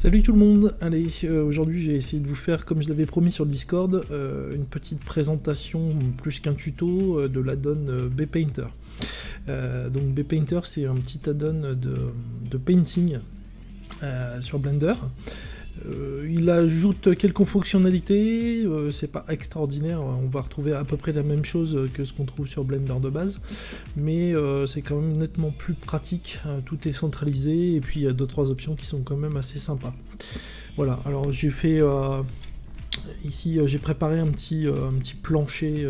Salut tout le monde, allez, aujourd'hui j'ai essayé de vous faire, comme je l'avais promis sur le Discord, une petite présentation plus qu'un tuto de l'add-on BPainter. Donc BPainter c'est un petit add-on de painting sur Blender. Il ajoute quelques fonctionnalités, c'est pas extraordinaire, on va retrouver à peu près la même chose que ce qu'on trouve sur Blender de base, mais c'est quand même nettement plus pratique, tout est centralisé, et puis il y a 2-3 options qui sont quand même assez sympas. Voilà, alors j'ai fait, ici j'ai préparé un petit plancher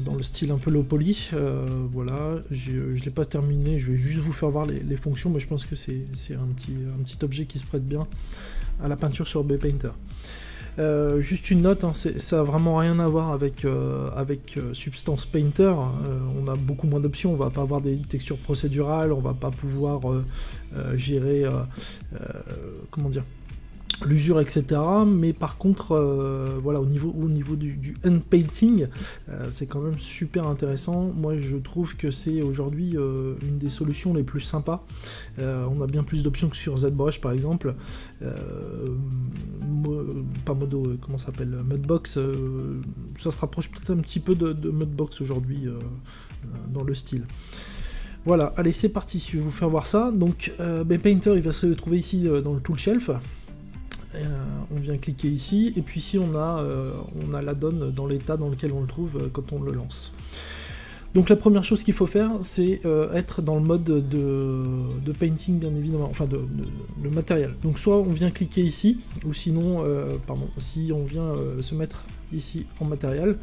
dans le style un peu low poly, voilà, je l'ai pas terminé, je vais juste vous faire voir les fonctions, mais je pense que c'est un petit objet qui se prête bien à la peinture sur BPainter. Juste une note, hein, ça n'a vraiment rien à voir avec Substance Painter, on a beaucoup moins d'options, on va pas avoir des textures procédurales, on va pas pouvoir gérer, comment dire, l'usure, etc. Mais par contre, voilà, au niveau du hand painting, c'est quand même super intéressant. Moi, je trouve que c'est aujourd'hui une des solutions les plus sympas. On a bien plus d'options que sur ZBrush, par exemple. Pas Modo, comment ça s'appelle, Mudbox. Ça se rapproche peut-être un petit peu de Mudbox aujourd'hui dans le style. Voilà, allez, c'est parti. Je vais vous faire voir ça. Donc, BPainter, il va se retrouver ici dans le tool shelf. On vient cliquer ici, et puis ici on a l'add-on dans l'état dans lequel on le trouve quand on le lance. Donc la première chose qu'il faut faire, c'est être dans le mode de painting, bien évidemment, enfin le matériel. Donc soit on vient cliquer ici, ou sinon, si on vient se mettre ici en matériel,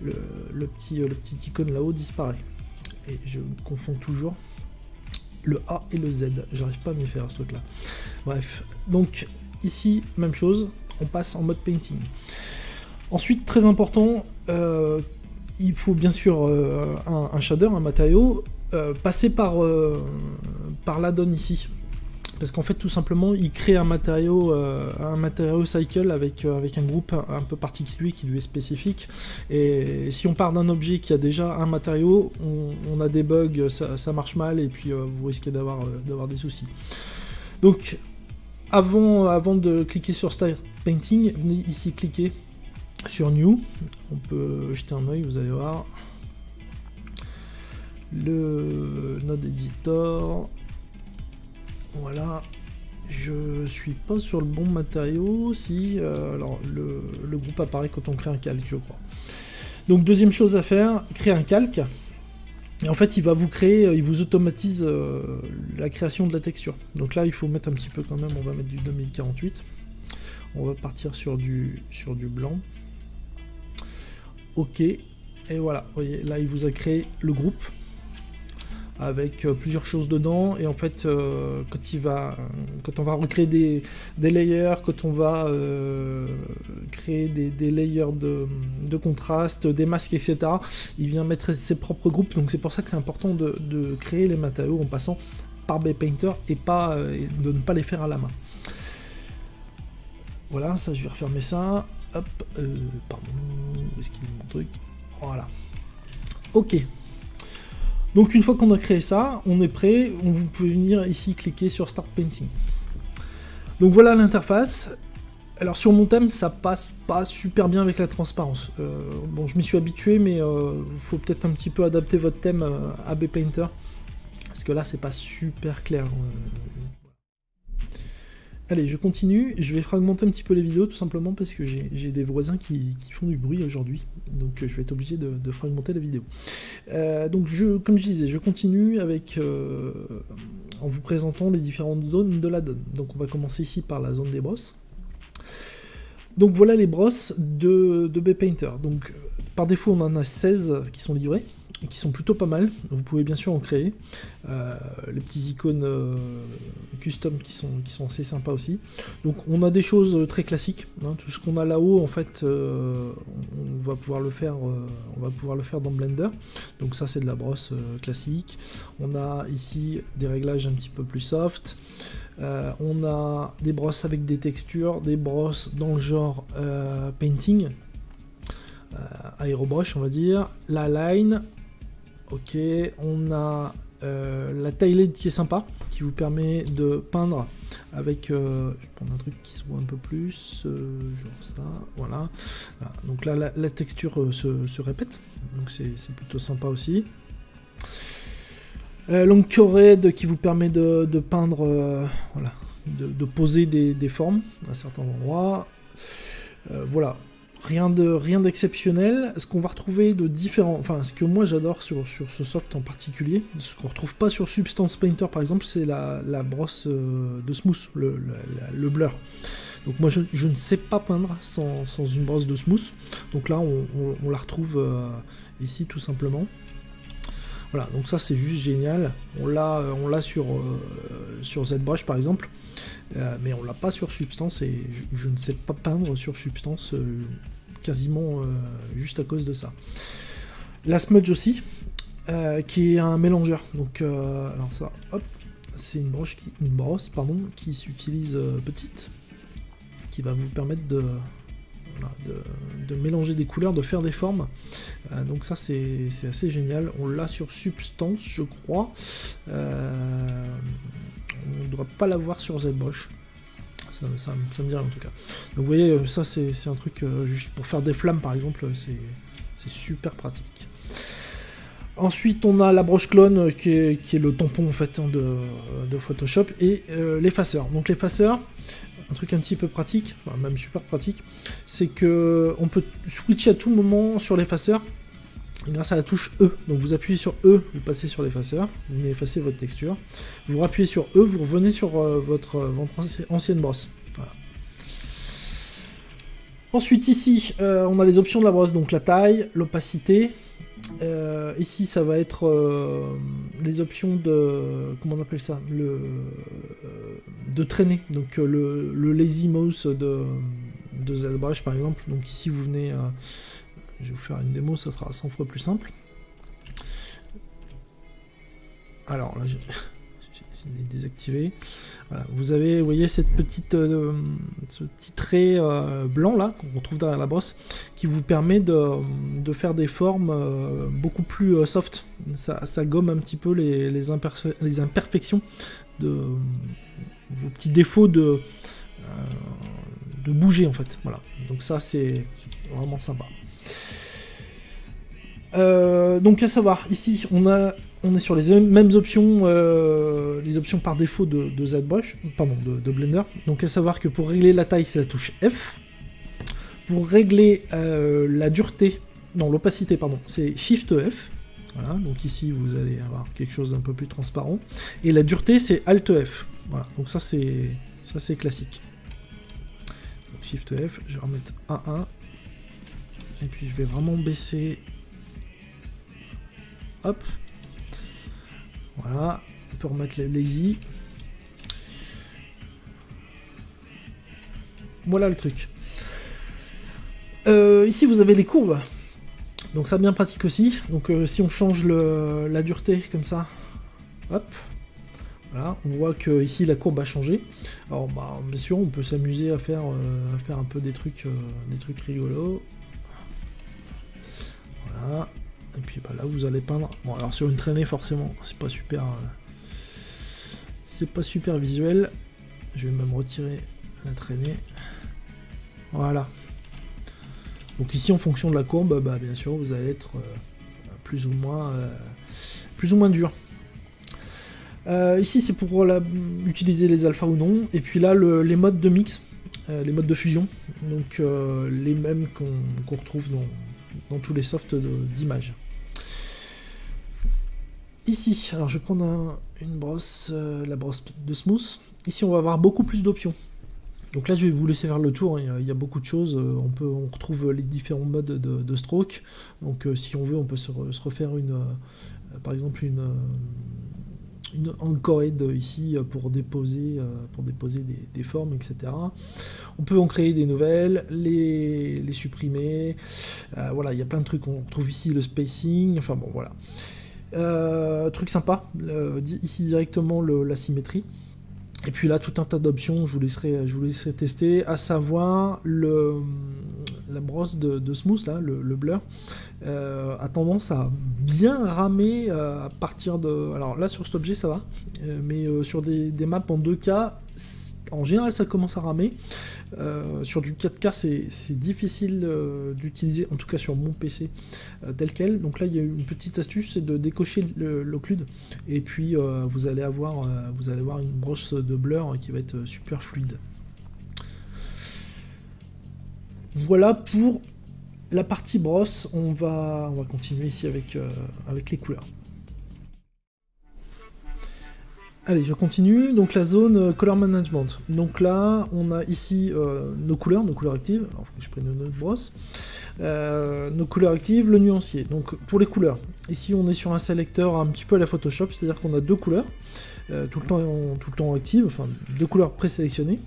le petit icône là-haut disparaît. Et je confonds toujours le A et le Z, j'arrive pas à m'y faire ce truc là. Bref, donc ici, même chose, on passe en mode painting. Ensuite, très important, il faut bien sûr un shader, un matériau, passer par l'add-on ici. Parce qu'en fait, tout simplement, il crée un matériau cycle avec un groupe un peu particulier qui lui est spécifique. Et si on part d'un objet qui a déjà un matériau, on a des bugs, ça marche mal, et puis vous risquez d'avoir des soucis. Donc, avant de cliquer sur Start Painting, venez ici cliquer sur New. On peut jeter un œil, vous allez voir. Le Node Editor. Voilà. Je suis pas sur le bon matériau. Si, alors le groupe apparaît quand on crée un calque, je crois. Donc deuxième chose à faire, créer un calque. Et en fait, il va vous créer, il vous automatise la création de la texture. Donc là, il faut mettre un petit peu quand même, on va mettre du 2048. On va partir sur du blanc. Ok, et voilà, vous voyez, là, il vous a créé le groupe avec plusieurs choses dedans, et en fait quand on va recréer des layers, quand on va créer des layers de contraste, des masques, etc., il vient mettre ses propres groupes. Donc c'est pour ça que c'est important de créer les matériaux en passant par BPainter et de ne pas les faire à la main. Voilà, ça je vais refermer ça. Hop, pardon, où est-ce qu'il est mon truc? Voilà. Ok. Donc une fois qu'on a créé ça, on est prêt, vous pouvez venir ici cliquer sur Start Painting. Donc voilà l'interface. Alors sur mon thème, ça passe pas super bien avec la transparence. Bon, je m'y suis habitué, mais il faut peut-être un petit peu adapter votre thème à BPainter, parce que là c'est pas super clair. Allez, je continue, je vais fragmenter un petit peu les vidéos tout simplement parce que j'ai des voisins qui font du bruit aujourd'hui, donc je vais être obligé de fragmenter la vidéo. Donc comme je disais, je continue en vous présentant les différentes zones de l'add-on. Donc on va commencer ici par la zone des brosses. Donc voilà les brosses de BPainter. Donc par défaut on en a 16 qui sont livrées, qui sont plutôt pas mal. Vous pouvez bien sûr en créer. Les petits icônes custom qui sont assez sympas aussi. Donc on a des choses très classiques, hein. Tout ce qu'on a là-haut, en fait, on va pouvoir le faire dans Blender. Donc ça c'est de la brosse classique. On a ici des réglages un petit peu plus soft. On a des brosses avec des textures, des brosses dans le genre painting, aérobrush on va dire, la line. Ok, on a la taille LED qui est sympa, qui vous permet de peindre avec, je vais prendre un truc qui se voit un peu plus, genre ça, voilà. Donc là, la texture se répète, donc c'est plutôt sympa aussi. L'Anchor Red qui vous permet de peindre, voilà, de poser des formes à certains endroits. Voilà. Rien d'exceptionnel. Ce qu'on va retrouver de différent, enfin ce que moi j'adore sur ce soft en particulier, ce qu'on retrouve pas sur Substance Painter par exemple, c'est la brosse de smooth, le blur. Donc moi je ne sais pas peindre sans une brosse de smooth. Donc là on la retrouve ici tout simplement. Voilà, donc ça c'est juste génial. On l'a sur ZBrush par exemple, mais on l'a pas sur Substance et je ne sais pas peindre sur Substance quasiment juste à cause de ça. La Smudge aussi, qui est un mélangeur. Donc alors ça, hop, c'est une brosse qui s'utilise petite, qui va vous permettre de mélanger des couleurs, de faire des formes. Donc ça c'est assez génial. On l'a sur Substance, je crois. On ne doit pas l'avoir sur ZBrush. Ça me dit rien en tout cas. Donc vous voyez, ça c'est un truc juste pour faire des flammes par exemple, c'est super pratique. Ensuite on a la broche clone qui est le tampon en fait de Photoshop, et l'effaceur. Donc l'effaceur, un truc un petit peu pratique, enfin, même super pratique, c'est que on peut switcher à tout moment sur l'effaceur grâce à la touche E. Donc vous appuyez sur E, vous passez sur l'effaceur, vous venez effacer votre texture. Vous appuyez sur E, vous revenez sur votre ancienne brosse. Voilà. Ensuite ici, on a les options de la brosse, donc la taille, l'opacité. Ici ça va être les options de, comment on appelle ça, de traîner, donc le lazy mouse de ZBrush par exemple. Donc ici vous venez, je vais vous faire une démo, ça sera 100 fois plus simple. Alors là je l'ai désactivé. Voilà, vous voyez cette petite, ce petit trait blanc là qu'on retrouve derrière la brosse, qui vous permet de faire des formes beaucoup plus soft. Ça gomme un petit peu les imperfections de vos petits défauts de bouger en fait. Voilà. Donc ça c'est vraiment sympa. Donc à savoir, ici on est sur les mêmes options, les options par défaut de ZBrush, pardon, de Blender. Donc à savoir que pour régler la taille, c'est la touche F. Pour régler la dureté, non, l'opacité, pardon, c'est Shift F. Voilà, donc ici vous allez avoir quelque chose d'un peu plus transparent. Et la dureté, c'est Alt F. Voilà, donc ça c'est classique. Donc Shift F, je vais remettre 1. Et puis je vais vraiment baisser. Hop. Voilà, on peut remettre les lazy. Voilà le truc. Ici vous avez les courbes. Donc ça bien pratique aussi. Donc si on change la dureté comme ça, hop. Voilà, on voit que ici la courbe a changé. Alors bah, bien sûr on peut s'amuser à faire un peu des trucs rigolos. Voilà. Et puis bah, là vous allez peindre. Bon alors sur une traînée forcément c'est pas super visuel. Je vais même retirer la traînée. Voilà. Donc ici en fonction de la courbe, bah, bien sûr vous allez être plus ou moins dur. Ici c'est pour utiliser les alphas ou non. Et puis là les modes de mix, les modes de fusion. Donc les mêmes qu'on retrouve dans tous les softs d'image. Ici, alors je vais prendre une brosse, la brosse de smooth. Ici on va avoir beaucoup plus d'options. Donc là je vais vous laisser faire le tour, il y a beaucoup de choses, on retrouve les différents modes de stroke. Donc si on veut on peut se refaire par exemple une Anchor Red ici pour déposer des formes, etc. On peut en créer des nouvelles, les supprimer, voilà, il y a plein de trucs, on retrouve ici le spacing, enfin bon voilà. Truc sympa, ici directement la symétrie. Et puis là tout un tas d'options, je vous laisserai tester, à savoir la brosse de smooth, là, le blur, a tendance à bien ramer à partir de... Alors là, sur cet objet, ça va, mais sur des maps en 2K, en général, ça commence à ramer. Sur du 4K, c'est difficile d'utiliser, en tout cas sur mon PC tel quel. Donc là, il y a une petite astuce, c'est de décocher l'occlude, et puis vous allez avoir une brosse de blur qui va être super fluide. Voilà pour la partie brosse. On va continuer ici avec les couleurs. Allez, je continue. Donc la zone Color Management. Donc là, on a ici nos couleurs actives. Alors, faut que je prenne une autre brosse. Nos couleurs actives, le nuancier. Donc pour les couleurs, ici on est sur un sélecteur un petit peu à la Photoshop, c'est-à-dire qu'on a deux couleurs tout le temps actives, enfin deux couleurs présélectionnées.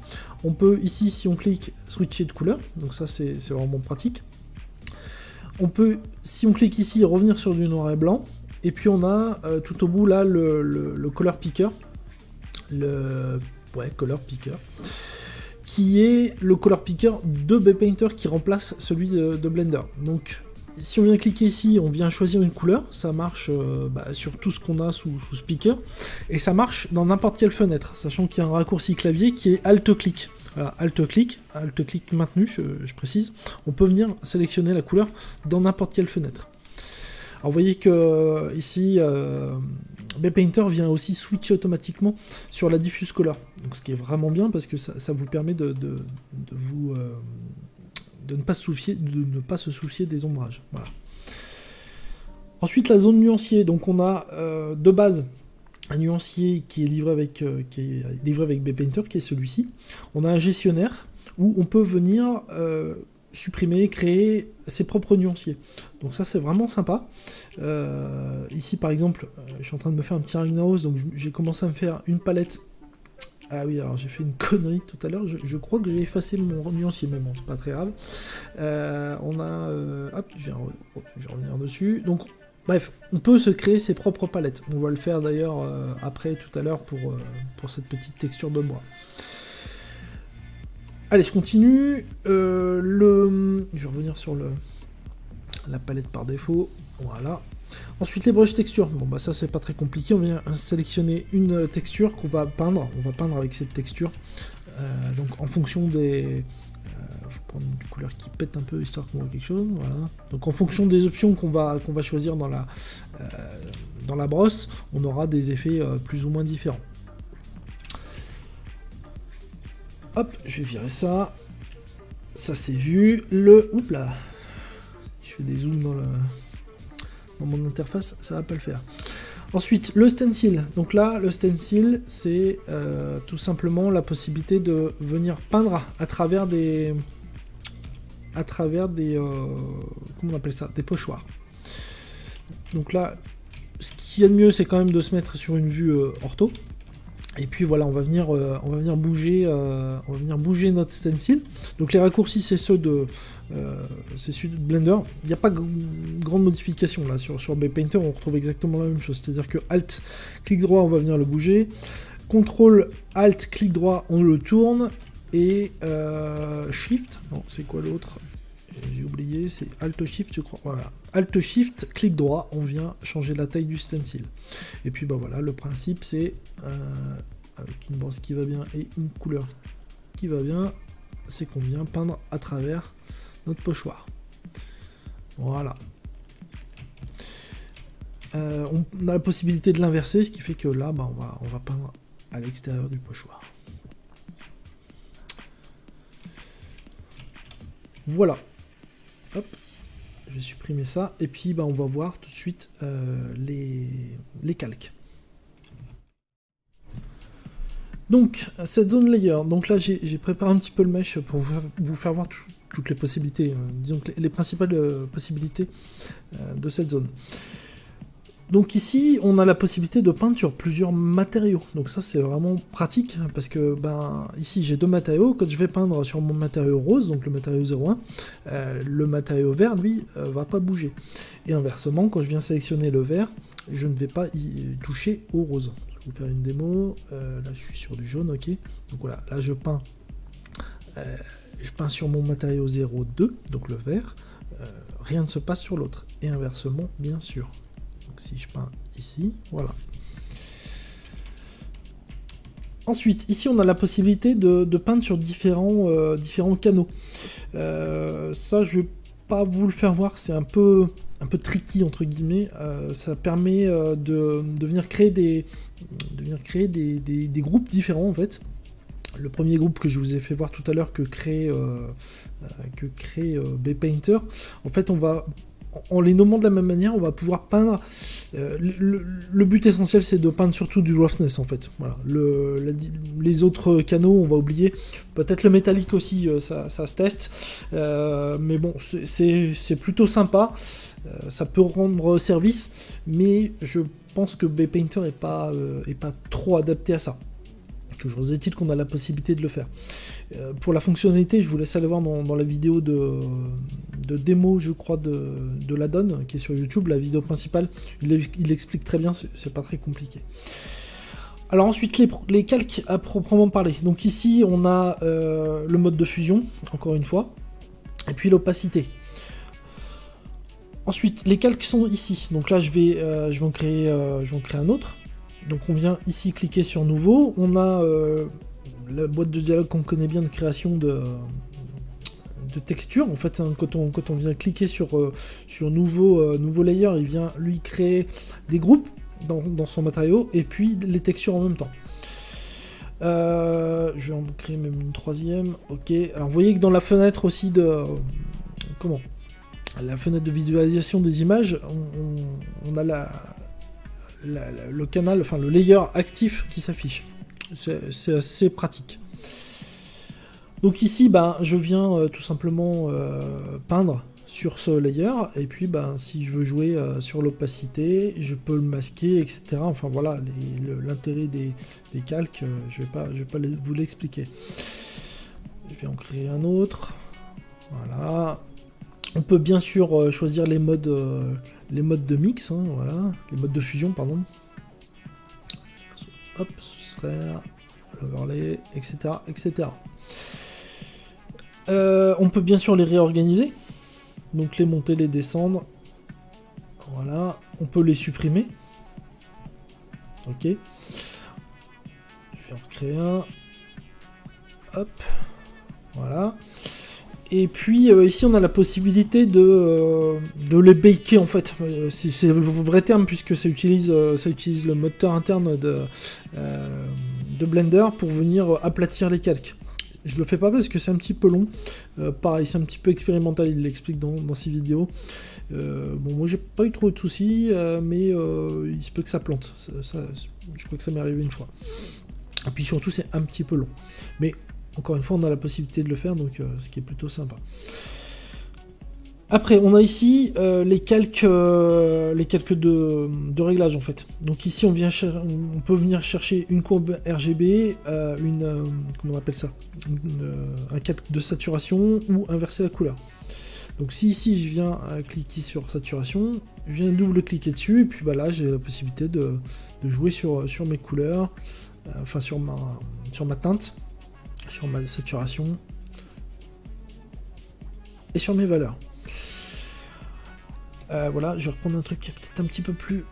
On peut ici, si on clique, switcher de couleur. Donc ça c'est vraiment pratique. On peut, si on clique ici, revenir sur du noir et blanc. Et puis on a tout au bout là le color picker. Color picker, qui est le color picker de Bpainter qui remplace celui de Blender. Donc si on vient cliquer ici, on vient choisir une couleur, ça marche sur tout ce qu'on a sous speaker, et ça marche dans n'importe quelle fenêtre, sachant qu'il y a un raccourci clavier qui est Alt-clic. Voilà, Alt-clic maintenu, je précise, on peut venir sélectionner la couleur dans n'importe quelle fenêtre. Alors vous voyez que ici, Bpainter vient aussi switcher automatiquement sur la diffuse color, donc ce qui est vraiment bien parce que ça vous permet de ne pas se soucier des ombrages. Voilà. Ensuite la zone nuancier, donc on a de base un nuancier qui est livré avec Bpainter, qui est celui-ci. On a un gestionnaire où on peut venir supprimer, créer ses propres nuanciers. Donc ça c'est vraiment sympa. Ici par exemple, je suis en train de me faire un petit ringhouse, donc j'ai commencé à me faire une palette. Ah oui, alors j'ai fait une connerie tout à l'heure, je crois que j'ai effacé mon nuancier, mais bon, c'est pas très grave. On a... hop, je vais revenir dessus. Donc, bref, on peut se créer ses propres palettes. On va le faire d'ailleurs après, tout à l'heure, pour cette petite texture de bois. Allez, je continue. Je vais revenir sur la palette par défaut. Voilà. Ensuite, les brushes texture. Bon, bah ça, c'est pas très compliqué. On vient sélectionner une texture qu'on va peindre. On va peindre avec cette texture. Donc, en fonction des... je vais prendre une couleur qui pète un peu, histoire qu'on voit quelque chose. Voilà. Donc, en fonction des options qu'on va choisir dans la brosse, on aura des effets plus ou moins différents. Hop, je vais virer ça. Ça, c'est vu. Oups là. Je fais des zooms dans mon interface, ça va pas le faire. Ensuite, le stencil. Donc là, le stencil, c'est tout simplement la possibilité de venir peindre à travers des... comment on appelle ça? Des pochoirs. Donc là, ce qu'il y a de mieux, c'est quand même de se mettre sur une vue ortho. Et puis voilà, on va venir bouger notre stencil. Donc les raccourcis, c'est ceux de Blender. Il n'y a pas grande modification là sur Bpainter, on retrouve exactement la même chose. C'est-à-dire que Alt, clic droit, on va venir le bouger. CTRL, Alt, clic droit, on le tourne. Et Shift, non, c'est quoi l'autre? J'ai oublié, c'est Alt Shift, je crois. Voilà. Alt Shift, clic droit, on vient changer la taille du stencil. Et puis bah voilà, le principe c'est avec une brosse qui va bien et une couleur qui va bien, c'est qu'on vient peindre à travers notre pochoir. Voilà. On a la possibilité de l'inverser, ce qui fait que là, bah, on va peindre à l'extérieur du pochoir. Voilà. Hop, je vais supprimer ça, et puis bah, on va voir tout de suite les calques. Donc, cette zone layer, donc là j'ai préparé un petit peu le mesh pour vous faire voir toutes les possibilités, disons que les principales possibilités de cette zone. Donc ici, on a la possibilité de peindre sur plusieurs matériaux. Donc ça, c'est vraiment pratique, parce que ben, ici, j'ai deux matériaux. Quand je vais peindre sur mon matériau rose, donc le matériau 01, le matériau vert, lui, va pas bouger. Et inversement, quand je viens sélectionner le vert, je ne vais pas y toucher au rose. Je vais vous faire une démo. Là, je suis sur du jaune, ok. Donc voilà, là, je peins je peins sur mon matériau 0,2, donc le vert, rien ne se passe sur l'autre. Et inversement, bien sûr. Donc si je peins ici, voilà. Ensuite, ici on a la possibilité de peindre sur différents canaux. Ça, je vais pas vous le faire voir, c'est un peu tricky entre guillemets. Ça permet de venir créer des groupes différents en fait. Le premier groupe que je vous ai fait voir tout à l'heure que crée Bpainter, en fait on va, en les nommant de la même manière, on va pouvoir peindre. Le but essentiel, c'est de peindre surtout du roughness en fait. Voilà. Les autres canaux, on va oublier. Peut-être le métallique aussi, ça se teste. Mais bon, c'est plutôt sympa. Ça peut rendre service, mais je pense que Bpainter est pas trop adapté à ça. Toujours est-il qu'on a la possibilité de le faire. Pour la fonctionnalité, je vous laisse aller voir dans la vidéo de démo, je crois, de l'addon, qui est sur YouTube, la vidéo principale. Il explique très bien, c'est pas très compliqué. Alors ensuite, les calques à proprement parler. Donc ici, on a le mode de fusion, encore une fois, et puis l'opacité. Ensuite, les calques sont ici. Donc là, je vais en créer un autre. Donc on vient ici cliquer sur nouveau, on a la boîte de dialogue qu'on connaît bien de création de texture. En fait, hein, quand on vient cliquer sur nouveau layer, il vient lui créer des groupes dans son matériau et puis les textures en même temps. Je vais en créer même une troisième. Ok. Alors vous voyez que dans la fenêtre aussi la fenêtre de visualisation des images, on a le canal, enfin le layer actif qui s'affiche. C'est assez pratique. Donc ici, je viens tout simplement peindre sur ce layer, et puis si je veux jouer sur l'opacité, je peux le masquer, etc. Enfin voilà, l'intérêt des calques, je vais pas vous l'expliquer. Je vais en créer un autre. Voilà. On peut bien sûr choisir les modes de mix, hein, voilà, les modes de fusion, pardon. Hop, ce serait l'overlay, etc., etc. On peut bien sûr les réorganiser, donc les monter, les descendre. Voilà, on peut les supprimer. Ok. Je vais en créer un. Hop, voilà. Et puis ici on a la possibilité de les baker en fait. C'est le vrai terme puisque ça utilise le moteur interne de Blender pour venir aplatir les calques. Je le fais pas parce que c'est un petit peu long. Pareil, c'est un petit peu expérimental, il l'explique dans ses vidéos. Bon, moi j'ai pas eu trop de soucis, mais il se peut que ça plante. Je crois que ça m'est arrivé une fois. Et puis surtout c'est un petit peu long. Mais encore une fois, on a la possibilité de le faire, donc ce qui est plutôt sympa. Après, on a ici les calques de réglage en fait. Donc ici, on peut venir chercher une courbe RGB, comment on appelle ça, un calque de saturation ou inverser la couleur. Donc si ici, je viens cliquer sur saturation, je viens double-cliquer dessus, et puis là, j'ai la possibilité de jouer sur mes couleurs, enfin sur ma teinte, sur ma saturation et sur mes valeurs. Voilà, je vais reprendre un truc qui est peut-être un petit peu plus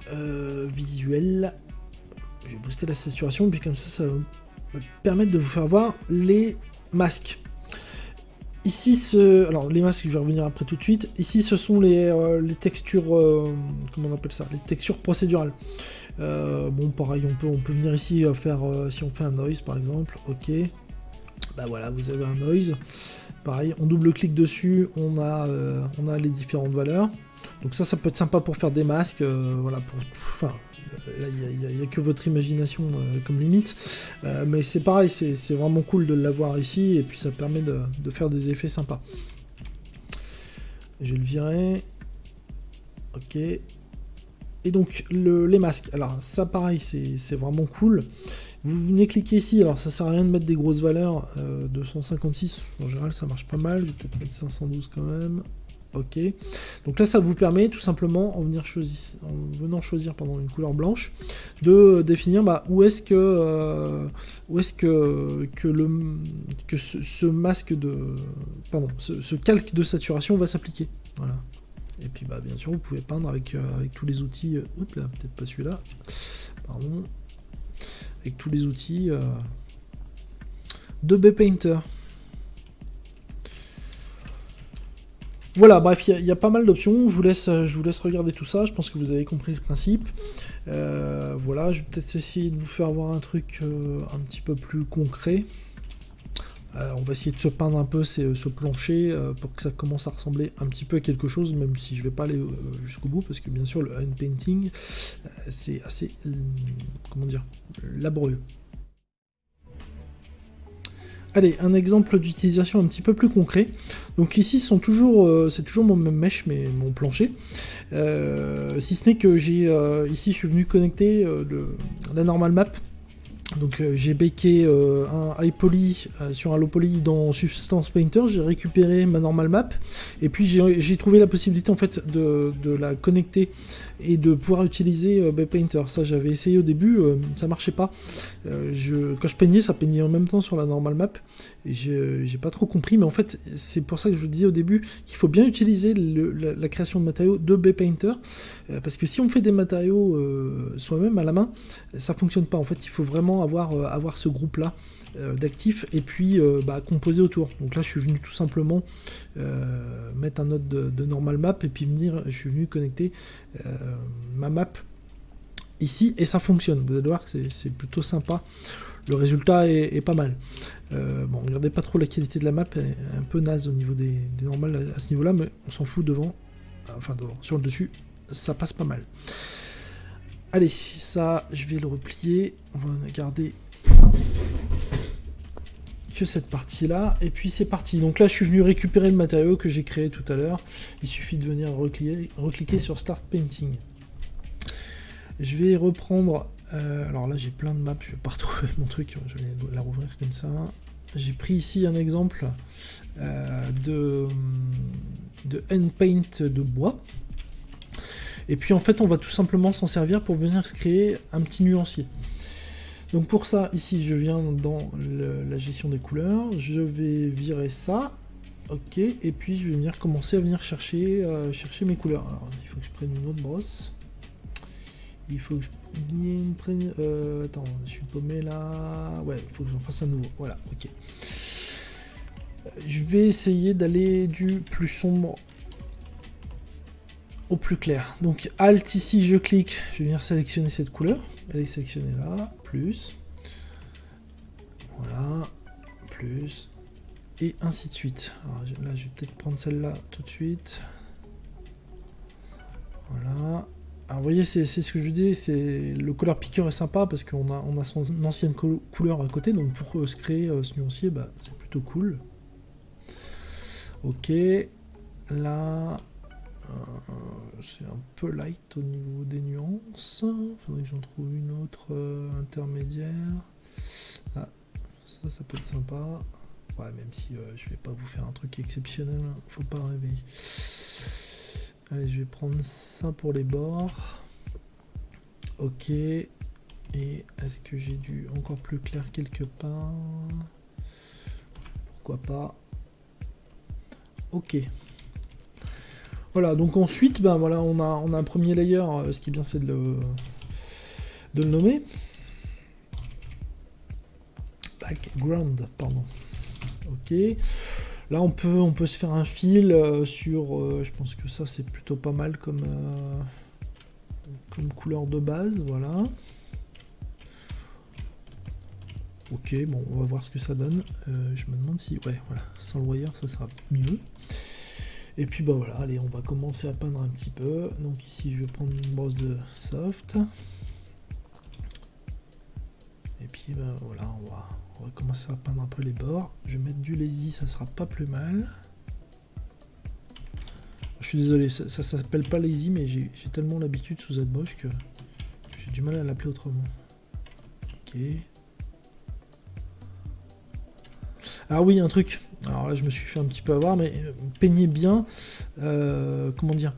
visuel. Je vais booster la saturation, puis comme ça va me permettre de vous faire voir les masques. Ici, alors les masques, je vais revenir après tout de suite. Ici, ce sont les textures, comment on appelle ça, les textures procédurales. Bon, pareil, on peut venir ici faire, si on fait un noise par exemple, ok. Voilà, vous avez un noise. Pareil, on double-clique dessus, on a les différentes valeurs. Donc ça peut être sympa pour faire des masques. Voilà, là, il n'y a que votre imagination comme limite. Mais c'est pareil, c'est vraiment cool de l'avoir ici, et puis ça permet de faire des effets sympas. Je vais le virer. Ok. Et donc, les masques. Alors, ça, pareil, c'est vraiment cool. Vous venez cliquer ici. Alors, ça sert à rien de mettre des grosses valeurs. 256, en général, ça marche pas mal. Je vais peut-être mettre 512 quand même. Ok. Donc là, ça vous permet tout simplement, en venant choisir une couleur blanche, de définir où est-ce que ce masque ce calque de saturation va s'appliquer. Voilà. Et puis bien sûr, vous pouvez peindre avec tous les outils. Oups là, peut-être pas celui-là. Pardon. Avec tous les outils de Bpainter. Voilà, bref, il y a pas mal d'options. Je vous laisse regarder tout ça. Je pense que vous avez compris le principe. Voilà, je vais peut-être essayer de vous faire voir un truc un petit peu plus concret. On va essayer de se peindre un peu ce plancher pour que ça commence à ressembler un petit peu à quelque chose, même si je vais pas aller jusqu'au bout, parce que bien sûr, le hand painting, c'est assez, comment dire, laborieux. Allez, un exemple d'utilisation un petit peu plus concret. Donc ici, c'est toujours mon même mesh, mais mon plancher. Si ce n'est que ici, je suis venu connecter la normal map. Donc j'ai baké un high poly sur un low poly dans Substance Painter, j'ai récupéré ma normal map, et puis j'ai trouvé la possibilité en fait de la connecter et de pouvoir utiliser Bpainter. Ça j'avais essayé au début, ça marchait pas. Quand je peignais, ça peignait en même temps sur la normal map, et j'ai pas trop compris, mais en fait c'est pour ça que je vous disais au début qu'il faut bien utiliser la création de matériaux de Bpainter, parce que si on fait des matériaux soi-même à la main, ça fonctionne pas. En fait, il faut vraiment avoir ce groupe là d'actifs et puis composer autour. Donc là je suis venu tout simplement mettre un node de normal map, et puis je suis venu connecter ma map ici, et ça fonctionne. Vous allez voir que c'est plutôt sympa, le résultat est pas mal. Bon, regardez pas trop la qualité de la map, elle est un peu naze au niveau des normales à ce niveau là, mais on s'en fout devant, sur le dessus ça passe pas mal. Allez, ça, je vais le replier. On va garder que cette partie-là. Et puis c'est parti. Donc là, je suis venu récupérer le matériau que j'ai créé tout à l'heure. Il suffit de venir recliquer sur Start Painting. Je vais reprendre... alors là, j'ai plein de maps. Je vais pas retrouver mon truc. Je vais la rouvrir comme ça. J'ai pris ici un exemple de hand paint de bois. Et puis en fait, on va tout simplement s'en servir pour venir se créer un petit nuancier. Donc pour ça, ici, je viens dans la gestion des couleurs, je vais virer ça, ok, et puis je vais commencer à venir chercher mes couleurs. Alors, il faut que je prenne une autre brosse. Il faut que je prenne... attends, je suis paumé là... Ouais, il faut que j'en fasse un nouveau. Voilà, ok. Je vais essayer d'aller du plus sombre au plus clair. Donc Alt ici, je clique, je vais venir sélectionner cette couleur. Elle est sélectionnée là, plus. Voilà, plus. Et ainsi de suite. Alors, là, je vais peut-être prendre celle-là tout de suite. Voilà. Alors vous voyez, c'est ce que je disais, le color picker est sympa parce qu'on a son ancienne couleur à côté, donc pour se créer ce nuancier, c'est plutôt cool. Ok, là... c'est un peu light au niveau des nuances. Il faudrait que j'en trouve une autre intermédiaire. Ah, ça peut être sympa. Ouais, même si je vais pas vous faire un truc exceptionnel, faut pas rêver. Allez, je vais prendre ça pour les bords. Ok. Et est-ce que j'ai du encore plus clair quelque part? Pourquoi pas? Ok. Voilà, donc ensuite, voilà, on a un premier layer, ce qui est bien, c'est de le nommer. Background, pardon. Ok. Là, on peut se faire un fil sur... je pense que ça, c'est plutôt pas mal comme couleur de base, voilà. Ok, bon, on va voir ce que ça donne. Je me demande si... Ouais, voilà, sans le wire, ça sera mieux. Et puis voilà, allez, on va commencer à peindre un petit peu. Donc ici, je vais prendre une brosse de soft. Et puis voilà, on va commencer à peindre un peu les bords. Je vais mettre du lazy, ça sera pas plus mal. Je suis désolé, ça s'appelle pas lazy, mais j'ai tellement l'habitude sous ZBrush que j'ai du mal à l'appeler autrement. Ok. Ah oui, un truc. Alors là, je me suis fait un petit peu avoir, mais peignez bien, comment dire,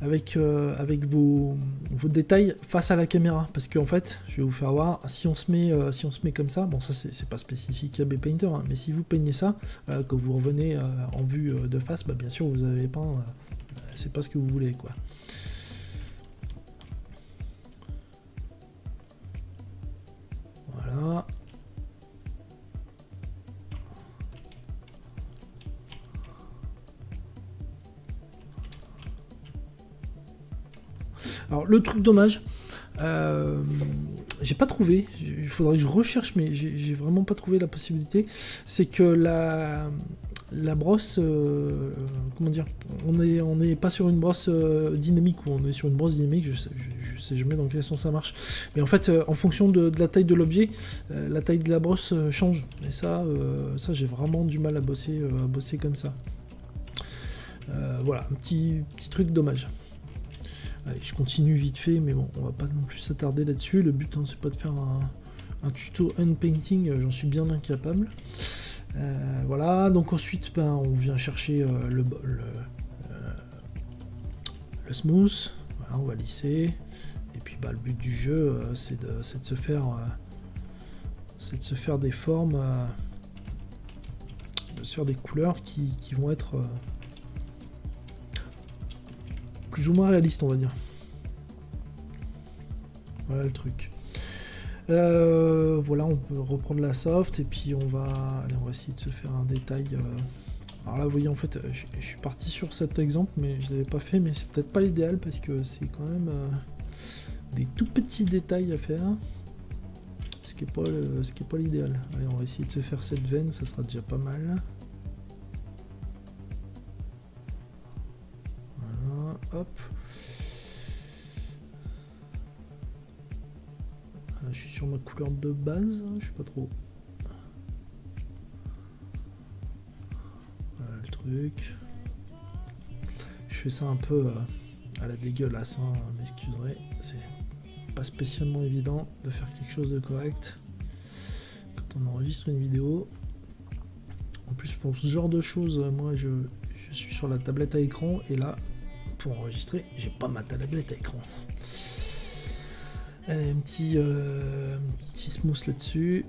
avec vos détails face à la caméra, parce qu'en fait, je vais vous faire voir, si on se met comme ça, bon ça c'est pas spécifique à Bpainter, hein, mais si vous peignez ça, que vous revenez en vue de face, bah bien sûr vous avez peint, c'est pas ce que vous voulez quoi. Voilà. Alors le truc dommage, j'ai pas trouvé, il faudrait que je recherche, mais j'ai vraiment pas trouvé la possibilité, c'est que la brosse, comment dire, on est pas sur une brosse dynamique, ou on est sur une brosse dynamique, je sais jamais dans quel sens ça marche, mais en fait en fonction de la taille de l'objet, la taille de la brosse change, et ça j'ai vraiment du mal à bosser comme ça. Voilà, un petit truc dommage. Allez, je continue vite fait, mais bon, on va pas non plus s'attarder là-dessus. Le but, hein, c'est pas de faire un tuto unpainting, j'en suis bien incapable. Voilà, donc ensuite, ben, on vient chercher le smooth. Voilà, on va lisser. Et puis, bah, le but du jeu, c'est de se faire des formes, de se faire des couleurs qui vont être plus ou moins réaliste, on va dire. Voilà le truc. Voilà, on peut reprendre la soft et puis on va essayer de se faire un détail. Alors là, vous voyez, en fait, je suis parti sur cet exemple, mais je l'avais pas fait, mais c'est peut-être pas l'idéal parce que c'est quand même des tout petits détails à faire, ce qui est pas l'idéal. Allez, on va essayer de se faire cette veine, ça sera déjà pas mal. Hop. Je suis sur ma couleur de base, je sais pas trop. Voilà le truc. Je fais ça un peu à la dégueulasse, hein, m'excuserez. C'est pas spécialement évident de faire quelque chose de correct quand on enregistre une vidéo. En plus, pour ce genre de choses, moi je suis sur la tablette à écran et là, pour enregistrer, j'ai pas ma tablette à écran. Allez, un petit smooth là-dessus.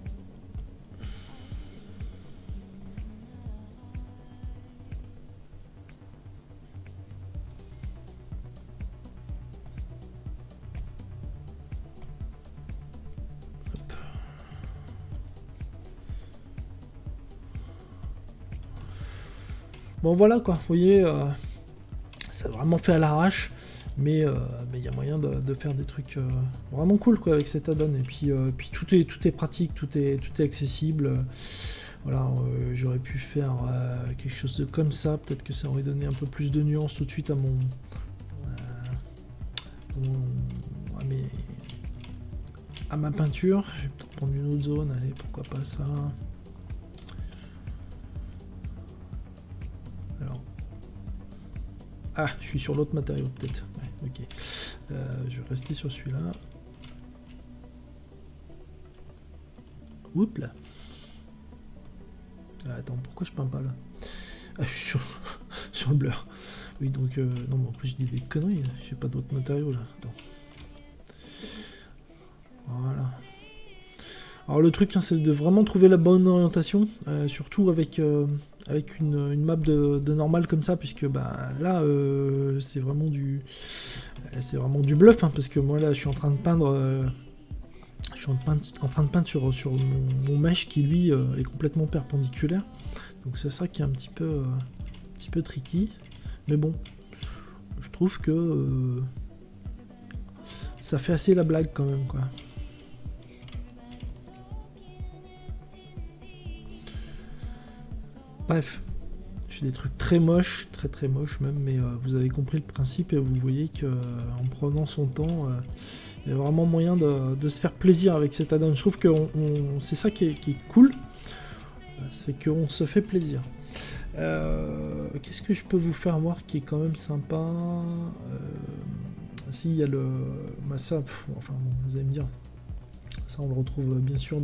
Bon voilà quoi, vous voyez, ça a vraiment fait à l'arrache. Mais y a moyen de faire des trucs vraiment cool quoi avec cet add-on, et puis tout est pratique, tout est accessible. Voilà, j'aurais pu faire quelque chose de comme ça, peut-être que ça aurait donné un peu plus de nuances tout de suite à à ma peinture. Je vais peut-être prendre une autre zone, allez, pourquoi pas ça. Alors, ah, je suis sur l'autre matériau peut-être. Ouais, ok. Je vais rester sur celui-là. Oups là. Ah, attends, pourquoi je peins pas là? Ah, je suis sur le blur. Oui, donc non, mais en plus je dis des conneries. J'ai pas d'autres matériaux là. Attends. Voilà. Alors le truc, hein, c'est de vraiment trouver la bonne orientation, surtout avec une map de normal comme ça, puisque bah, là c'est vraiment du bluff, hein, parce que moi là je suis en train de peindre sur mon mesh qui lui est complètement perpendiculaire, donc c'est ça qui est un petit peu tricky, mais bon, je trouve que ça fait assez la blague quand même quoi. Bref, je fais des trucs très moches, très moches même, mais vous avez compris le principe et vous voyez que en prenant son temps, il y a vraiment moyen de se faire plaisir avec cet add-on. Je trouve que c'est ça qui est cool, c'est qu'on se fait plaisir. Qu'est-ce que je peux vous faire voir qui est quand même sympa? Si, il y a le... Bah, ça, enfin, vous allez me dire, ça on le retrouve bien sûr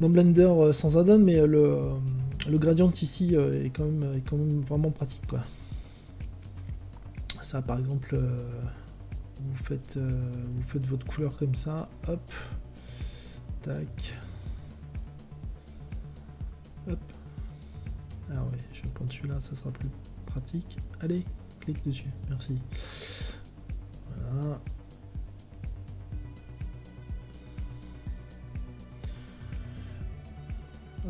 dans Blender sans add-on, mais le gradient ici est quand même vraiment pratique, quoi. Ça, par exemple, vous faites votre couleur comme ça, hop, tac, hop. Ah ouais, je vais prendre celui-là, ça sera plus pratique. Allez, clique dessus, merci. Voilà.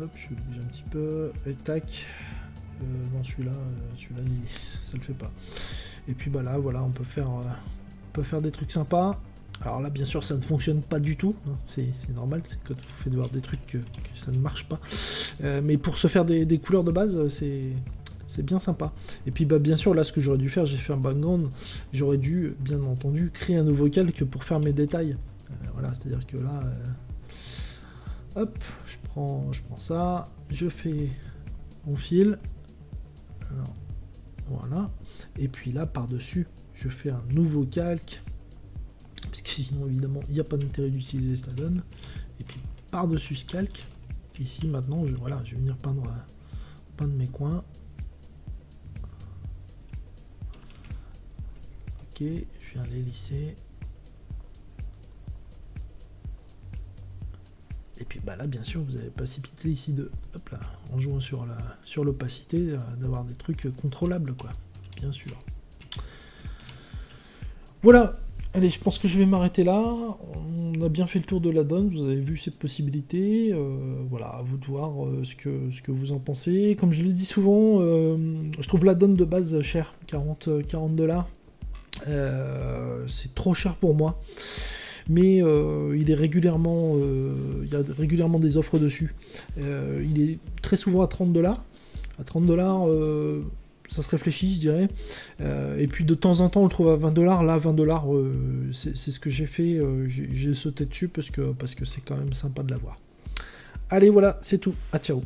Hop, je bouge un petit peu, et tac. Non, celui-là, ça le fait pas. Et puis bah là, voilà, on peut faire des trucs sympas. Alors là, bien sûr, ça ne fonctionne pas du tout. Hein. C'est normal, c'est que vous faites voir des trucs que ça ne marche pas. Mais pour se faire des couleurs de base, c'est bien sympa. Et puis bah, bien sûr, là, ce que j'aurais dû faire, j'ai fait un background. J'aurais dû, bien entendu, créer un nouveau calque pour faire mes détails. Voilà, c'est-à-dire que là, hop, je prends ça, je fais mon fil. Alors, voilà. Et puis là, par-dessus, je fais un nouveau calque. Parce que sinon, évidemment, il n'y a pas d'intérêt d'utiliser cet add-on. Et puis, par-dessus ce calque, ici, maintenant, je vais venir peindre mes coins. Ok, je viens les lisser. Et puis bah là, bien sûr, vous avez possibilité ici de, hop là, en jouant sur l'opacité, d'avoir des trucs contrôlables, quoi. Bien sûr. Voilà. Allez, je pense que je vais m'arrêter là. On a bien fait le tour de l'add-on, vous avez vu ces possibilités. Voilà, à vous de voir ce que vous en pensez. Comme je le dis souvent, je trouve l'add-on de base cher, 40 $. C'est trop cher pour moi. Mais il est régulièrement, il y a régulièrement des offres dessus. Il est très souvent à 30 $. À 30 $, ça se réfléchit, je dirais. Et puis de temps en temps, on le trouve à 20 $. Là, 20 $, c'est ce que j'ai fait. J'ai sauté dessus parce que c'est quand même sympa de l'avoir. Allez, voilà, c'est tout. À ciao.